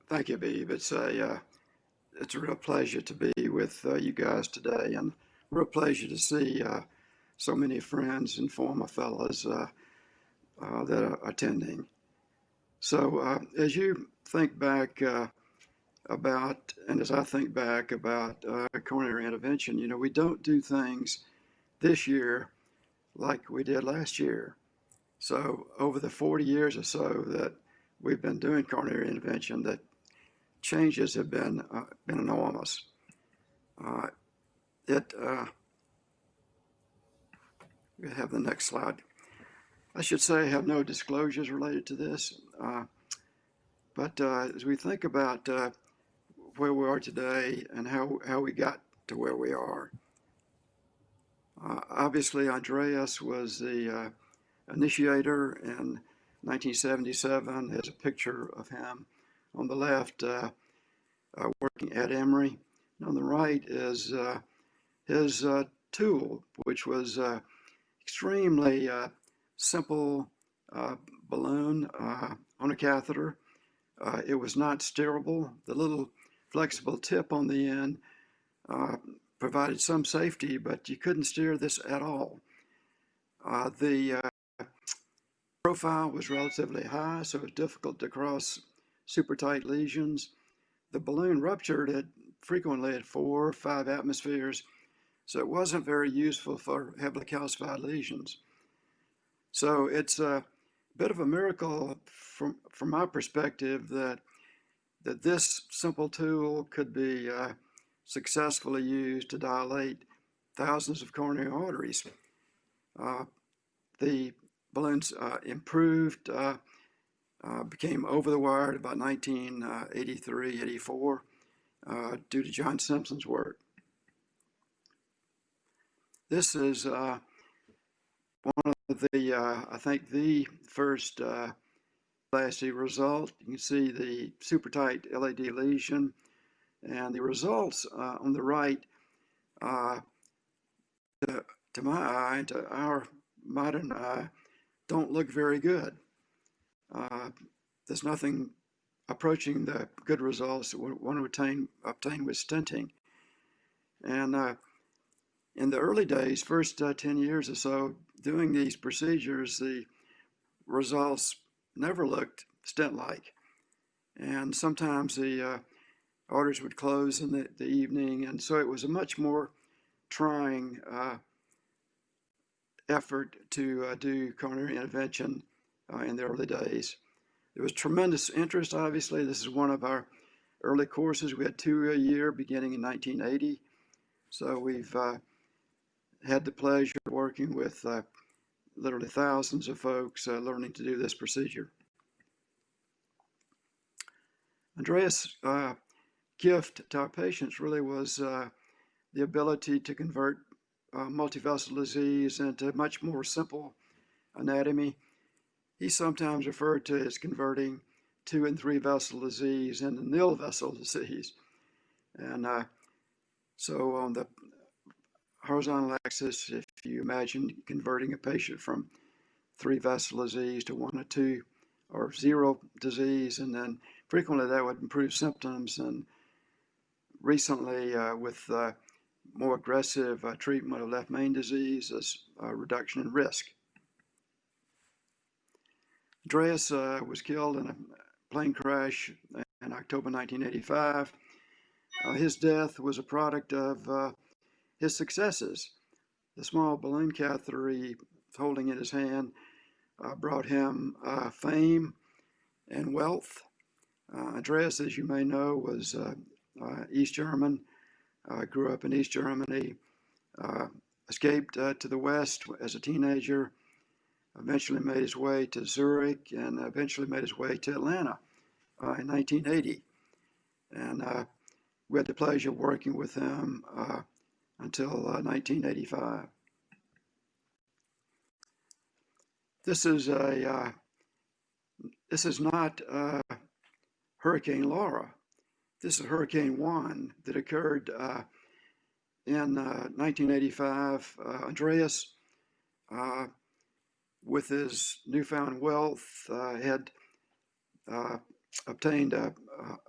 Thank you, Beeb. It's a real pleasure to be with you guys today, and real pleasure to see so many friends and former fellows that are attending. So, as you think back about, and as I think back about coronary intervention, we don't do things this year like we did last year. So, over the 40 years or so that we've been doing coronary intervention, the changes have been enormous. Uh, it We have the next slide. I should say I have no disclosures related to this, but as we think about where we are today and how we got to where we are, obviously Andreas was the initiator in 1977. There's a picture of him on the left working at Emory. And on the right is his tool, which was extremely simple balloon on a catheter. It was not steerable. The little flexible tip on the end provided some safety, but you couldn't steer this at all. The profile was relatively high, so it was difficult to cross super tight lesions. The balloon ruptured frequently at 4 or 5 atmospheres, so it wasn't very useful for heavily calcified lesions. So it's a bit of a miracle from my perspective that this simple tool could be successfully used to dilate thousands of coronary arteries. The balloons improved, became over the wire at about 1983, 84, due to John Simpson's work. This is one of the, I think, the first angioplasty result. You can see the super tight LAD lesion, and the results on the right, to my eye, to our modern eye, don't look very good. There's nothing approaching the good results that we want to obtain with stenting. And in the early days, first 10 years or so, doing these procedures, the results never looked stent-like. And sometimes the arteries would close in the evening, and so it was a much more trying effort to do coronary intervention in the early days. There was tremendous interest, obviously. This is one of our early courses. We had 2 a year beginning in 1980. So we've had the pleasure of working with literally thousands of folks learning to do this procedure. Andreas' gift to our patients really was the ability to convert multivessel disease into much more simple anatomy. He sometimes referred to as converting 2 and 3 vessel disease into nil vessel disease. And so on the horizontal axis, if you imagine converting a patient from 3 vessel disease to 1 or 2 or 0 disease, and then frequently that would improve symptoms. And recently, with more aggressive treatment of left main disease, as a reduction in risk. Andreas was killed in a plane crash in October 1985. His death was a product of his successes. The small balloon catheter he was holding in his hand brought him fame and wealth. Andreas, as you may know, was East German, grew up in East Germany, escaped to the West as a teenager, eventually made his way to Zurich, and eventually made his way to Atlanta in 1980. And we had the pleasure of working with him until 1985. This is not Hurricane Laura. This is Hurricane Juan that occurred in 1985. Andreas, with his newfound wealth, had obtained a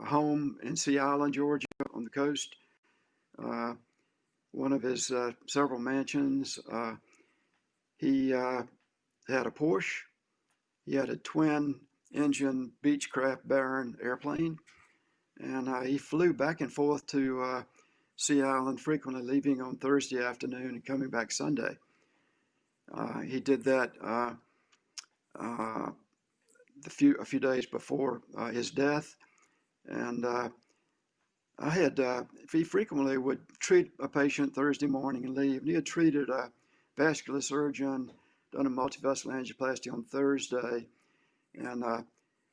home in Sea Island, Georgia, on the coast. One of his several mansions. He had a Porsche. He had a twin-engine Beechcraft Baron airplane, and he flew back and forth to Sea Island frequently, leaving on Thursday afternoon and coming back Sunday. He did that a few days before his death, and he frequently would treat a patient Thursday morning and leave. And he had treated a vascular surgeon, done a multivessel angioplasty on Thursday, and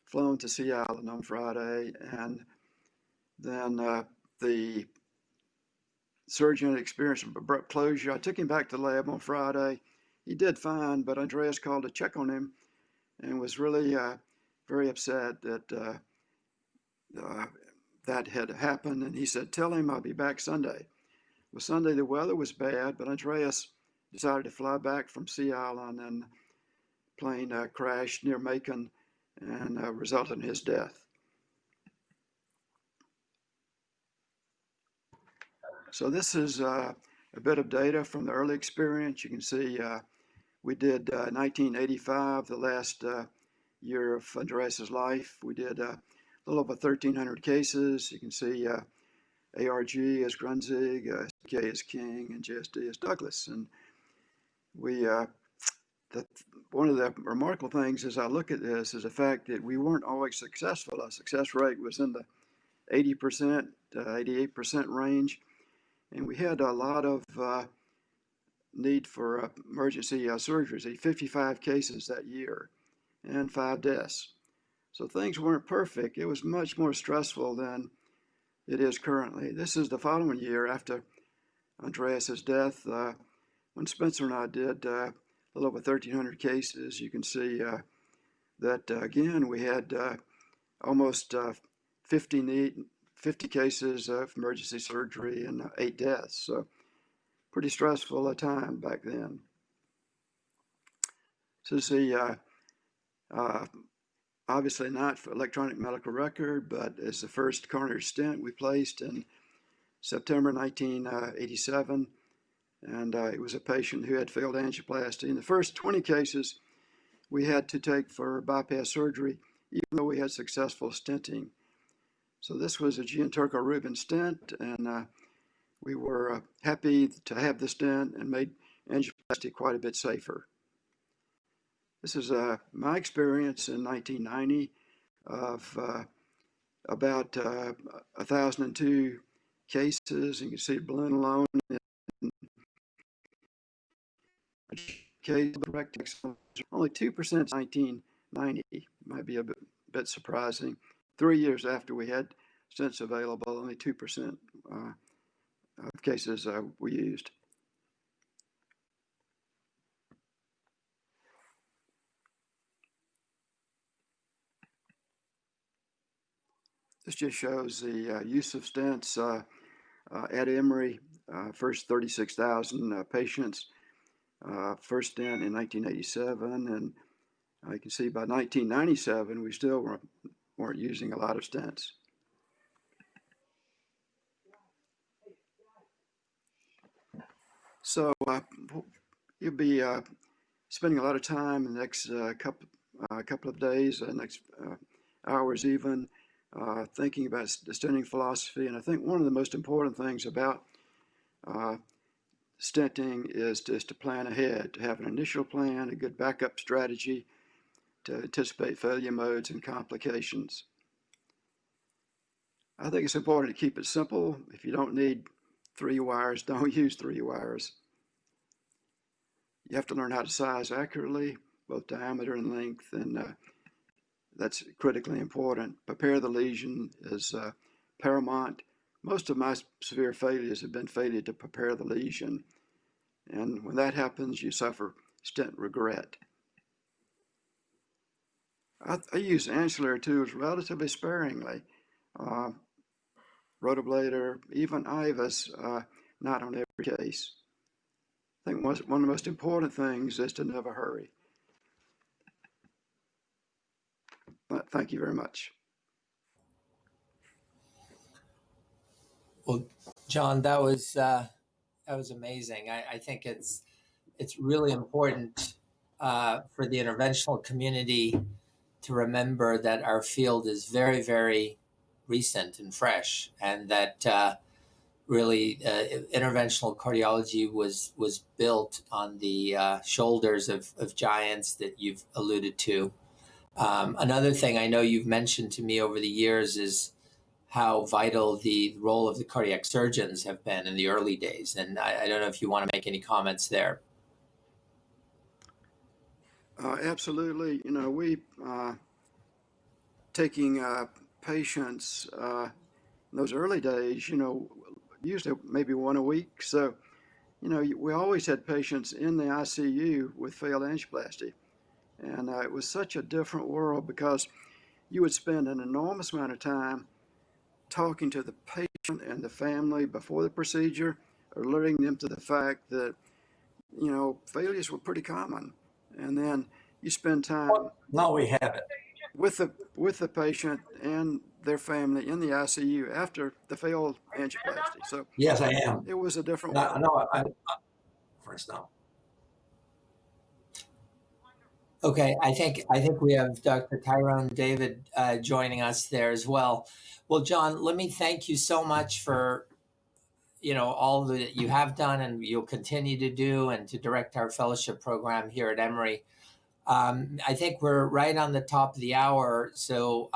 flown to Sea Island on Friday. And then the surgeon experienced abrupt closure. I took him back to the lab on Friday. He did fine, but Andreas called to check on him and was really very upset that that had happened. And he said, "Tell him I'll be back Sunday." Well, Sunday the weather was bad, but Andreas decided to fly back from Sea Island, and the plane crashed near Macon and resulted in his death. So this is a bit of data from the early experience. You can see we did 1985, the last year of Andreas's life. We did a little over 1,300 cases. You can see ARG as Grunzig, SK as King, and JSD as Douglas. And we, one of the remarkable things as I look at this is the fact that we weren't always successful. Our success rate was in the 80%, 88% range. And we had a lot of need for emergency surgeries, 55 cases that year, and 5 deaths. So things weren't perfect. It was much more stressful than it is currently. This is the following year after Andreas's death, when Spencer and I did a little over 1,300 cases. You can see that, again, we had almost 50 cases of emergency surgery and 8 deaths. So pretty stressful a time back then. So the obviously not for electronic medical record, but as the first coronary stent we placed in September 1987. And it was a patient who had failed angioplasty. In the first 20 cases, we had to take for bypass surgery, even though we had successful stenting. So this was a Gianturco-Rubin stent, and we were happy to have the stent and made angioplasty quite a bit safer. This is my experience in 1990 of about 1,002 cases. You can see balloon alone. Case only 2% 1990 might be a bit surprising. 3 years after we had stents available, only 2% of cases were used. This just shows the use of stents at Emory, first 36,000 patients, first stent in 1987, and you can see by 1997 we still weren't using a lot of stents. So you'll be spending a lot of time in the next couple of days, next hours even, thinking about the stenting philosophy. And I think one of the most important things about stenting is to plan ahead, to have an initial plan, a good backup strategy, to anticipate failure modes and complications. I think it's important to keep it simple. If you don't need 3 wires, don't use 3 wires. You have to learn how to size accurately, both diameter and length, and that's critically important. Prepare the lesion is paramount. Most of my severe failures have been failure to prepare the lesion. And when that happens, you suffer stent regret. I use ancillary tools relatively sparingly. Rotoblader, even IVUS, not on every case. I think one of the most important things is to never hurry. Thank you very much. Well, John, that was amazing. I think it's really important for the interventional community to remember that our field is very, very recent and fresh, and that really interventional cardiology was built on the shoulders of giants that you've alluded to. Another thing I know you've mentioned to me over the years is how vital the role of the cardiac surgeons have been in the early days. And I don't know if you want to make any comments there. Absolutely. We taking patients in those early days, usually maybe one a week. So, we always had patients in the ICU with failed angioplasty. And it was such a different world because you would spend an enormous amount of time talking to the patient and the family before the procedure, alerting them to the fact that, failures were pretty common. And then you spend time No, we haven't. with the patient and their family in the ICU after the failed angioplasty. So Yes, I am. it was a different No, world. no, I'm first now. Okay, I think we have Dr. Tyrone David joining us there as well. Well, John, let me thank you so much for all that you have done and you'll continue to do, and to direct our fellowship program here at Emory. I think we're right on the top of the hour, so